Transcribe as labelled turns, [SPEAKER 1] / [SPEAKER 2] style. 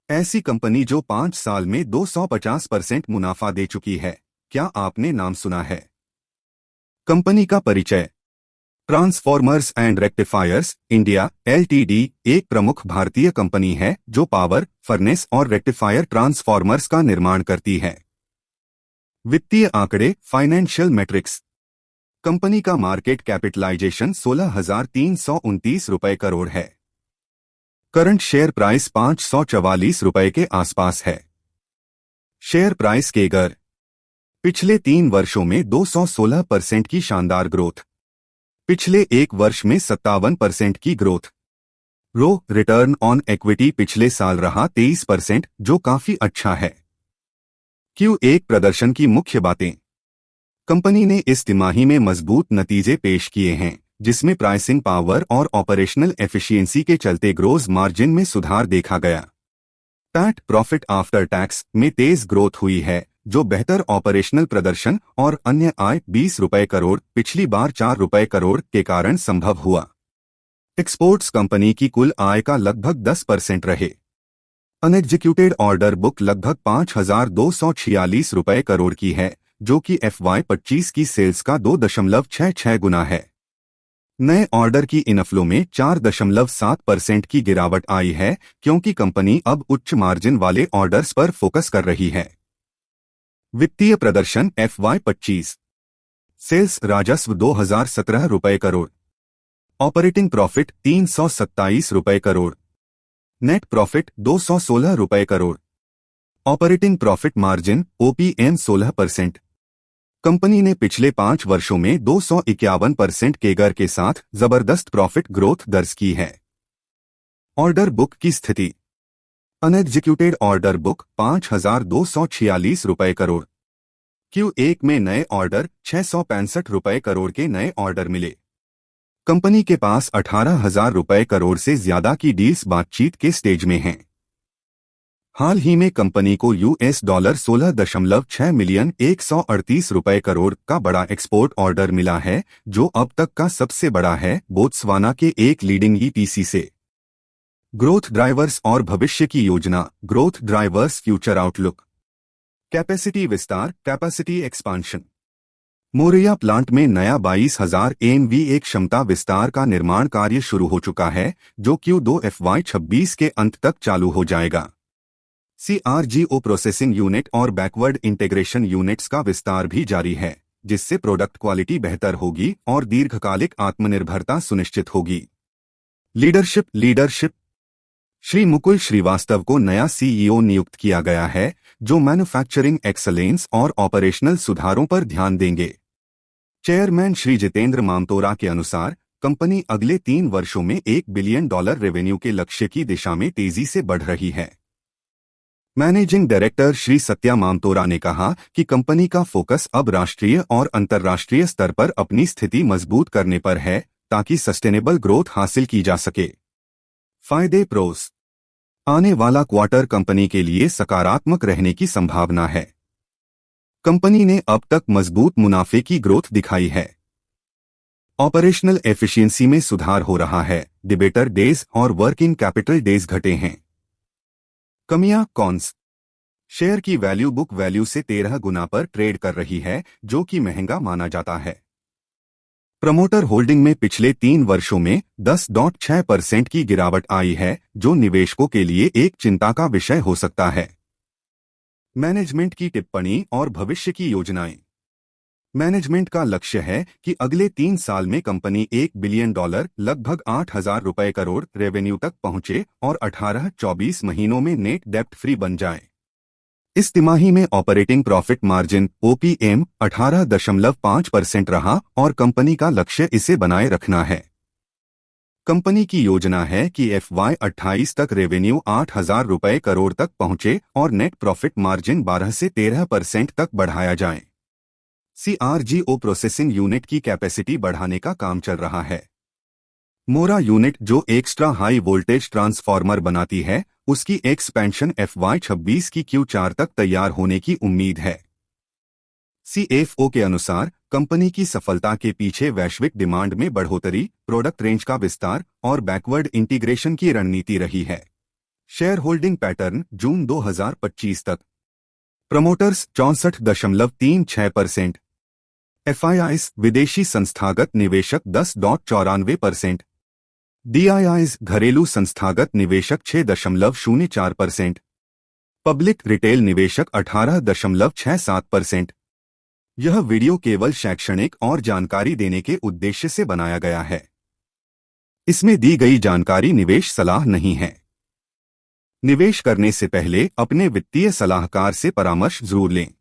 [SPEAKER 1] ऐसी कंपनी जो 5 साल में 250% मुनाफा दे चुकी है। क्या आपने नाम सुना है? कंपनी का परिचय। Transformers and rectifiers India LTD एक प्रमुख भारतीय कंपनी है जो पावर, फर्नेस और रेक्टिफायर ट्रांसफॉर्मर्स का निर्माण करती है। वित्तीय आंकड़े, फाइनेंशियल मैट्रिक्स। कंपनी का मार्केट कैपिटलाइजेशन 16,329 रुपए करोड़ है। करंट शेयर प्राइस 544 रुपए के आसपास है। शेयर प्राइस केगर पिछले 3 वर्षों में 216% की शानदार ग्रोथ। पिछले 1 वर्ष में 57% की ग्रोथ। रो रिटर्न ऑन इक्विटी पिछले साल रहा 23%, जो काफी अच्छा है। Q1 प्रदर्शन की मुख्य बातें। कंपनी ने इस तिमाही में मजबूत नतीजे पेश किए हैं, जिसमें प्राइसिंग पावर और ऑपरेशनल एफिशिएंसी के चलते ग्रोस मार्जिन में सुधार देखा गया। पैट प्रॉफिट आफ्टर टैक्स में तेज ग्रोथ हुई है, जो बेहतर ऑपरेशनल प्रदर्शन और अन्य आय 20 रुपए करोड़ पिछली बार 4 रुपए करोड़ के कारण संभव हुआ। एक्सपोर्ट्स कंपनी की कुल आय का लगभग 10% रहे। अनएग्जीक्यूटेड ऑर्डर बुक लगभग 5,246 रुपए करोड़ की है, जो कि FY25 की सेल्स का 2.66 गुना है। नए ऑर्डर की इनफ्लो में 4.7% की गिरावट आई है, क्योंकि कंपनी अब उच्च मार्जिन वाले ऑर्डर्स पर फोकस कर रही है। वित्तीय प्रदर्शन FY25 सेल्स राजस्व 2017 रुपए करोड़। ऑपरेटिंग प्रॉफिट 327 रुपए करोड़। नेट प्रॉफिट 216 रुपए crore. Operating profit margin OPM 16%। Company ने पिछले 5 वर्षों में 251% केगर के साथ जबरदस्त प्रॉफिट ग्रोथ दर्ज की है। ऑर्डर बुक की स्थिति। अनएग्जीक्यूटेड ऑर्डर बुक 5,246 रुपए करोड़। Q1 में नए ऑर्डर 665 रुपए करोड़ के नए ऑर्डर मिले। कंपनी के पास 18,000 रुपए करोड़ से ज्यादा की डील्स बातचीत के स्टेज में हैं। हाल ही में कंपनी को $16.6 मिलियन 138 रुपए करोड़ का बड़ा एक्सपोर्ट ऑर्डर मिला है, जो अब तक का सबसे बड़ा है, बोत्सवाना के एक लीडिंग EPC से। ग्रोथ ड्राइवर्स और भविष्य की योजना। Growth drivers future outlook. Capacity विस्तार, कैपेसिटी एक्सपांशन। मोरिया प्लांट में नया 22,000 MVA क्षमता विस्तार का निर्माण कार्य शुरू हो चुका है, जो Q2 FY26 के अंत तक चालू हो जाएगा। CRGO प्रोसेसिंग यूनिट और बैकवर्ड इंटीग्रेशन यूनिट्स का विस्तार भी जारी है, जिससे प्रोडक्ट क्वालिटी बेहतर होगी और दीर्घकालिक आत्मनिर्भरता सुनिश्चित होगी। लीडरशिप श्री मुकुल श्रीवास्तव को नया CEO नियुक्त किया गया है, जो मैन्युफैक्चरिंग एक्सलेंस और ऑपरेशनल सुधारों पर ध्यान देंगे। चेयरमैन श्री जितेंद्र मामतोरा के अनुसार कंपनी अगले 3 वर्षों में $1 बिलियन रेवेन्यू के लक्ष्य की दिशा में तेजी से बढ़ रही है। मैनेजिंग डायरेक्टर श्री सत्या मामतोरा ने कहा कि कंपनी का फोकस अब राष्ट्रीय और अंतर्राष्ट्रीय स्तर पर अपनी स्थिति मजबूत करने पर है, ताकि सस्टेनेबल ग्रोथ हासिल की जा सके। फायदे प्रोस। आने वाला क्वार्टर कंपनी के लिए सकारात्मक रहने की संभावना है। कंपनी ने अब तक मजबूत मुनाफे की ग्रोथ दिखाई है। ऑपरेशनल एफिशिएंसी में सुधार हो रहा है। डिबेटर डेज और वर्किंग कैपिटल डेज घटे हैं। कमियां, कॉन्स। शेयर की वैल्यू बुक वैल्यू से 13 गुना पर ट्रेड कर रही है, जो कि महंगा माना जाता है। प्रमोटर होल्डिंग में पिछले 3 वर्षों में 10.6% की गिरावट आई है, जो निवेशकों के लिए एक चिंता का विषय हो सकता है। मैनेजमेंट की टिप्पणी और भविष्य की योजनाएं। मैनेजमेंट का लक्ष्य है कि अगले 3 साल में कंपनी $1 बिलियन लगभग 8,000 रुपए करोड़ रेवेन्यू तक पहुंचे और 18-24 महीनों में नेट डेब्ट फ्री बन जाए। इस तिमाही में ऑपरेटिंग प्रॉफिट मार्जिन OPM 18.5% रहा और कंपनी का लक्ष्य इसे बनाए रखना है। कंपनी की योजना है कि FY28 तक रेवेन्यू 8,000 रुपए करोड़ तक पहुंचे और नेट प्रॉफिट मार्जिन 12 से 13% तक बढ़ाया जाए। CRGO प्रोसेसिंग यूनिट की कैपेसिटी बढ़ाने का काम चल रहा है। मोरा यूनिट, जो एक्स्ट्रा हाई वोल्टेज ट्रांसफार्मर बनाती है, उसकी एक्सपेंशन FY26 की Q4 तक तैयार होने की उम्मीद है। CFO के अनुसार कंपनी की सफलता के पीछे वैश्विक डिमांड में बढ़ोतरी, प्रोडक्ट रेंज का विस्तार और बैकवर्ड इंटीग्रेशन की रणनीति रही है। शेयर होल्डिंग पैटर्न जून 2025 तक। प्रमोटर्स 64.36%। एफआईआईज विदेशी संस्थागत निवेशक 10.94%। डीआईआईज घरेलू संस्थागत निवेशक 6.04%। पब्लिक रिटेल निवेशक 18.67%। यह वीडियो केवल शैक्षणिक और जानकारी देने के उद्देश्य से बनाया गया है। इसमें दी गई जानकारी निवेश सलाह नहीं है। निवेश करने से पहले अपने वित्तीय सलाहकार से परामर्श जरूर लें।